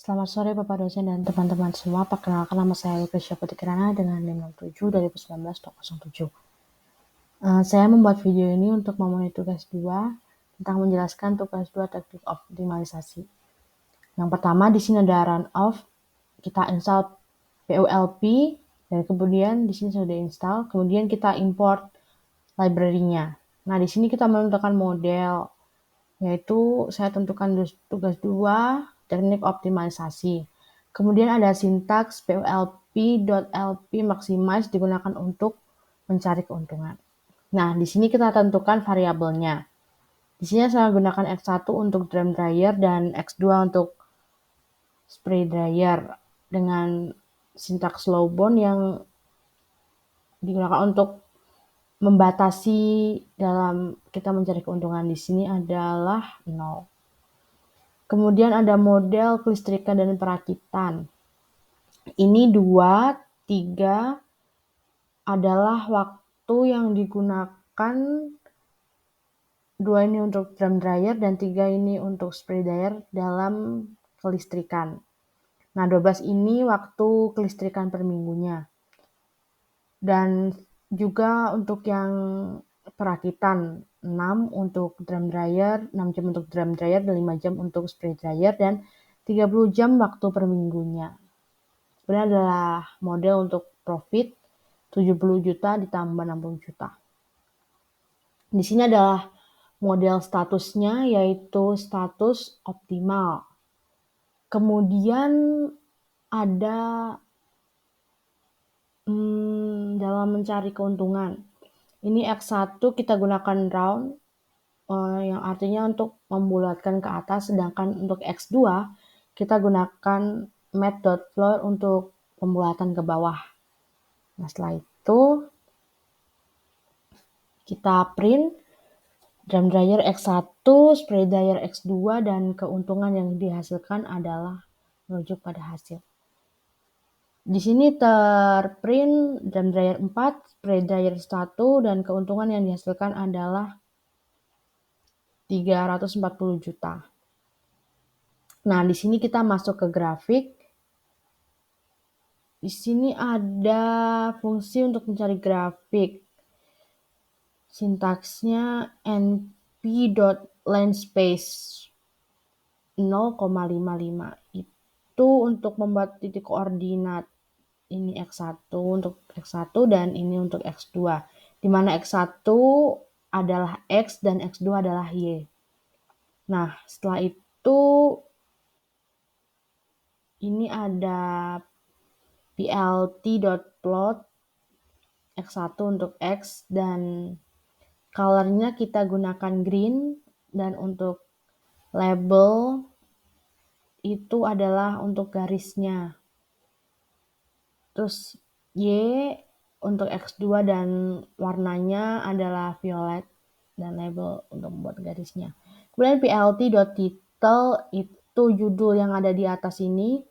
Selamat sore Bapak dosen dan teman-teman semua. Perkenalkan nama saya Lucretia Putri Kirana dengan NIM 67 2019-07. Saya membuat video ini untuk memenuhi tugas 2 tentang menjelaskan tugas 2 teknik optimalisasi. Yang pertama di sini ada run off, kita install PULP dan kemudian di sini sudah install, kemudian kita import library-nya. Nah, di sini kita menentukan model, yaitu saya tentukan tugas 2 teknik optimalisasi. Kemudian ada sintaks PULP.lp maximize digunakan untuk mencari keuntungan. Nah, di sini kita tentukan variabelnya. Di sini saya gunakan X1 untuk drum dryer dan X2 untuk spray dryer dengan sintaks lowbound yang digunakan untuk membatasi dalam kita mencari keuntungan di sini adalah 0. Kemudian ada model kelistrikan dan perakitan. Ini 2, 3 adalah waktu yang digunakan, 2 ini untuk drum dryer dan 3 ini untuk spray dryer dalam kelistrikan. Nah, 12 ini waktu kelistrikan per minggunya. Dan juga untuk yang perakitan, 6 untuk drum dryer, 6 jam untuk drum dryer dan 5 jam untuk spray dryer dan 30 jam waktu per minggunya. Kemudian adalah model untuk profit 70 juta ditambah 60 juta. Di sini adalah model statusnya, yaitu status optimal. Kemudian ada dalam mencari keuntungan. Ini X1 kita gunakan round, yang artinya untuk membulatkan ke atas, sedangkan untuk X2 kita gunakan mat.floor untuk pembulatan ke bawah. Nah, setelah itu kita print drum dryer X1, spray dryer X2, dan keuntungan yang dihasilkan adalah merujuk pada hasil. Di sini terprint drum dryer 4, spray dryer 1, dan keuntungan yang dihasilkan adalah 340 juta. Nah, di sini kita masuk ke grafik. Di sini ada fungsi untuk mencari grafik. Sintaksnya np.lenSpace 0,55. Itu untuk membuat titik koordinat. Ini X1 untuk X1 dan ini untuk X2. Di mana X1 adalah X dan X2 adalah Y. Nah, setelah itu ini ada plt.plot X1 untuk X dan colornya kita gunakan green, dan untuk label itu adalah untuk garisnya. Terus Y untuk X2 dan warnanya adalah violet dan label untuk membuat garisnya. Kemudian plt.title itu judul yang ada di atas ini,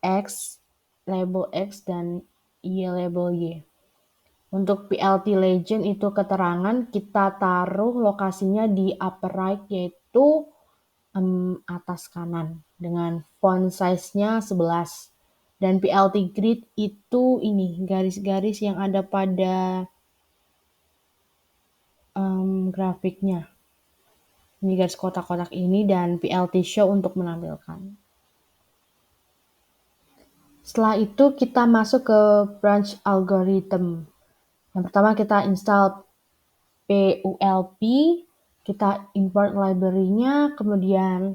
X, label X, dan Y label Y. Untuk plt legend itu keterangan, kita taruh lokasinya di upper right, yaitu atas kanan dengan font size-nya 11. Dan plt grid itu ini garis-garis yang ada pada grafiknya. Ini garis kotak-kotak ini, dan plt show untuk menampilkan. Setelah itu kita masuk ke branch algorithm. Yang pertama kita install PULP, kita import library-nya, kemudian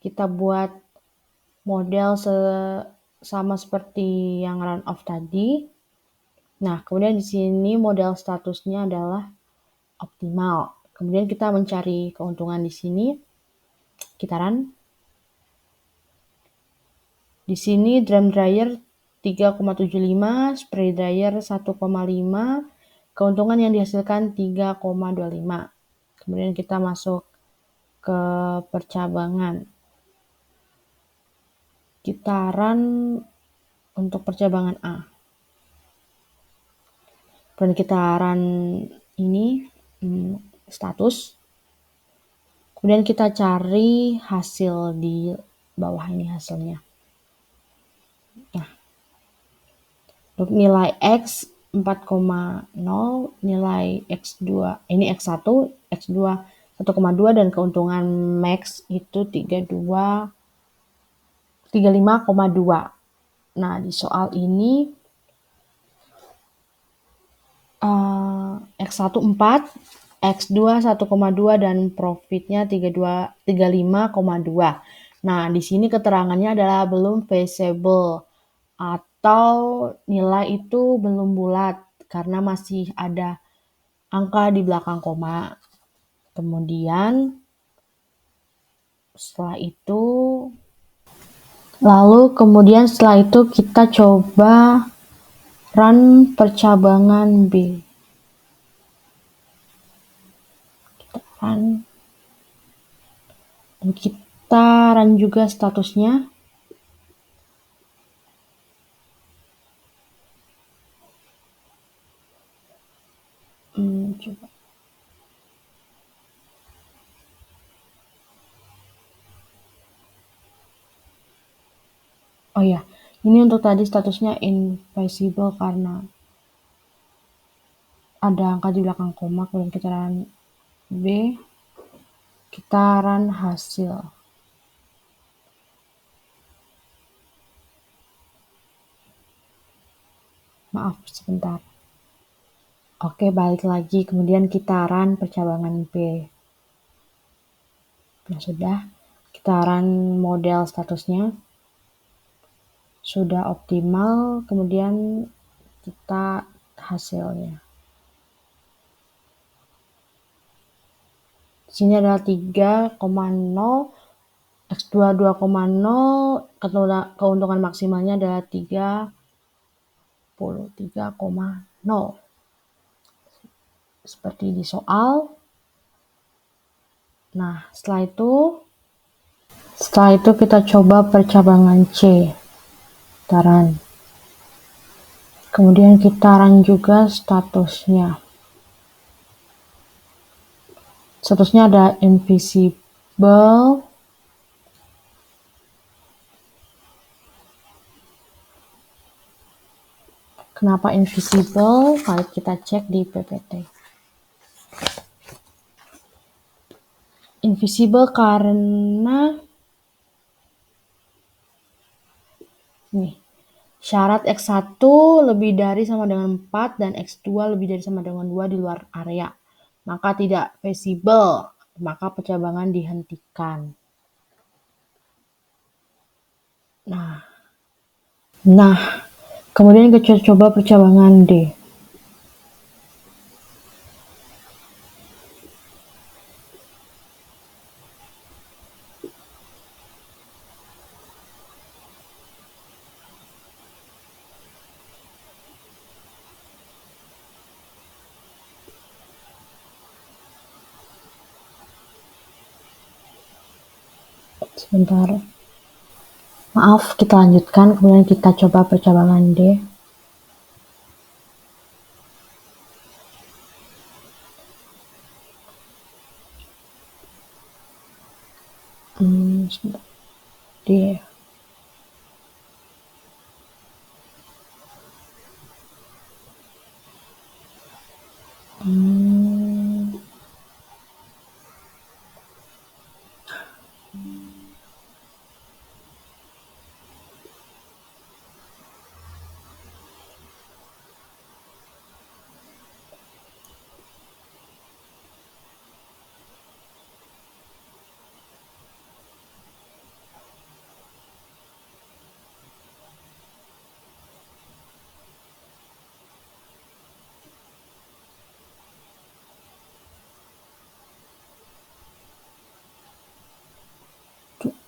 kita buat model sama seperti yang run off tadi. Nah, kemudian di sini model statusnya adalah optimal. Kemudian kita mencari keuntungan di sini. Kita run. Di sini drum dryer 3,75, spray dryer 1,5, keuntungan yang dihasilkan 3,25. Kemudian kita masuk ke percabangan. Kita run untuk percabangan A. Kemudian kita run ini status. Kemudian kita cari hasil di bawah ini hasilnya. Nah, untuk nilai X 4,0, nilai X2, ini X1, X2 1,2 dan keuntungan max itu 35,2. Nah, di soal ini X1 4, X2 1,2 dan profitnya 35,2. Nah, di sini keterangannya adalah belum feasible atau nilai itu belum bulat karena masih ada angka di belakang koma. Kemudian setelah itu kita coba run percabangan B. Kita run. Dan kita run juga statusnya. Coba. Oh ya, ini untuk tadi statusnya invisible karena ada angka di belakang koma. Kemudian kita run B, kita run hasil. Maaf, sebentar. Oke, balik lagi. Kemudian kita run percabangan B. Nah, sudah. Kita run model statusnya. Sudah optimal. Kemudian kita hasilnya. Di sini adalah 3,0, X2 2,0, keuntungan maksimalnya adalah 33,0. Seperti di soal. Nah, setelah itu kita coba percabangan C. Kita run. Kemudian kita run juga statusnya. Statusnya ada invisible. Kenapa invisible? Mari kita cek di PPT. Invisible karena nih, syarat X1 lebih dari sama dengan 4 dan X2 lebih dari sama dengan 2 di luar area. Maka tidak feasible, maka percabangan dihentikan. Nah, kemudian kita coba percabangan D. Sebentar. Maaf, kita lanjutkan. Kemudian kita coba percabangan D. Sebentar. D.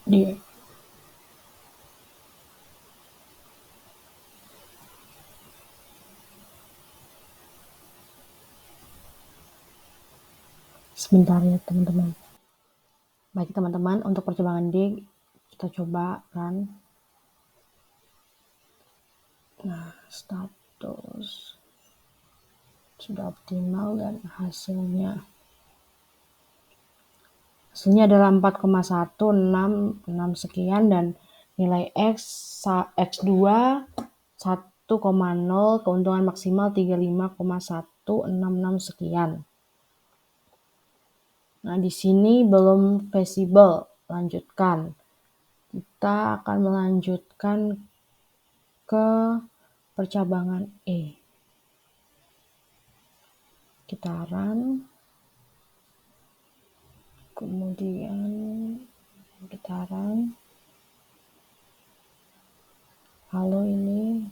D. Sebentar ya teman-teman. Baik teman-teman, untuk percabangan D kita coba run. Nah, status sudah optimal dan hasilnya Hasilnya adalah 4,166 sekian dan nilai X2 1,0, keuntungan maksimal 35,166 sekian. Nah, di sini belum visible. Lanjutkan. Kita akan melanjutkan ke percabangan E. Gitaran. Kemudian gitaran. Lalu ini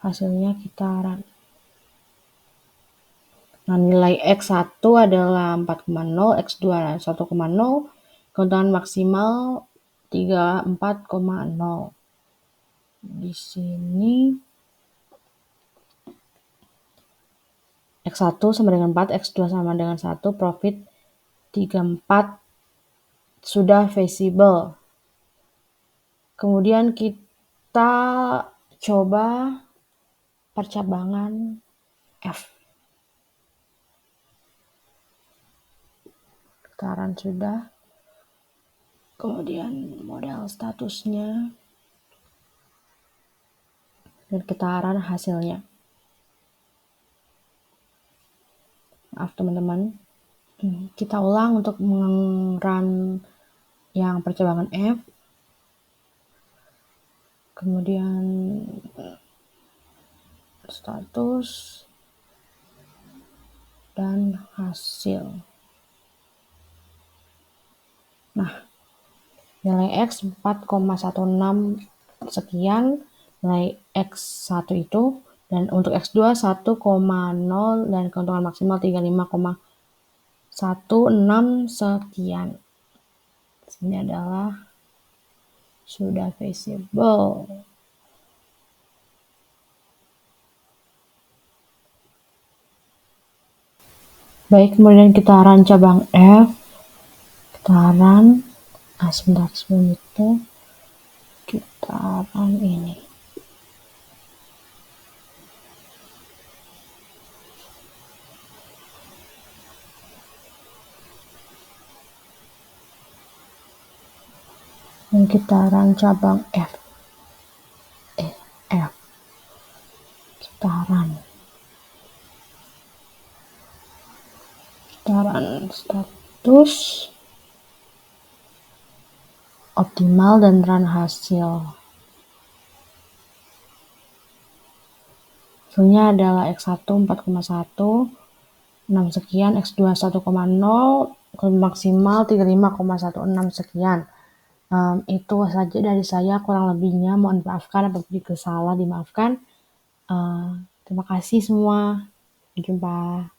hasilnya gitaran. Nah, nilai X1 adalah 4,0, X2 1,0, keuntungan maksimal 34,0. Di sini X1 sama dengan 4, X2 sama dengan 1, profit 34 sudah visible. Kemudian kita coba percabangan F. Gitaran sudah. Kemudian model statusnya. Dan gitaran hasilnya. Maaf teman-teman. Kita ulang untuk mengrun yang percabangan F. Kemudian status dan hasil. Nah, nilai X 4,16 sekian, nilai X1 itu, dan untuk X2 1,0 dan keuntungan maksimal 35,16 sekian. Ini adalah sudah visible. Baik, kemudian gitaran cabang F. Gitaran, sebentar sebelum itu, gitaran ini. Gitaran cabang F. F. Gitaran status optimal dan run hasil. Hasilnya adalah X1 4,1, 6 sekian, X2 1,0, maksimal 35,16 sekian. Itu saja dari saya, kurang lebihnya mohon maafkan, apabila salah dimaafkan. Terima kasih semua. Sampai jumpa.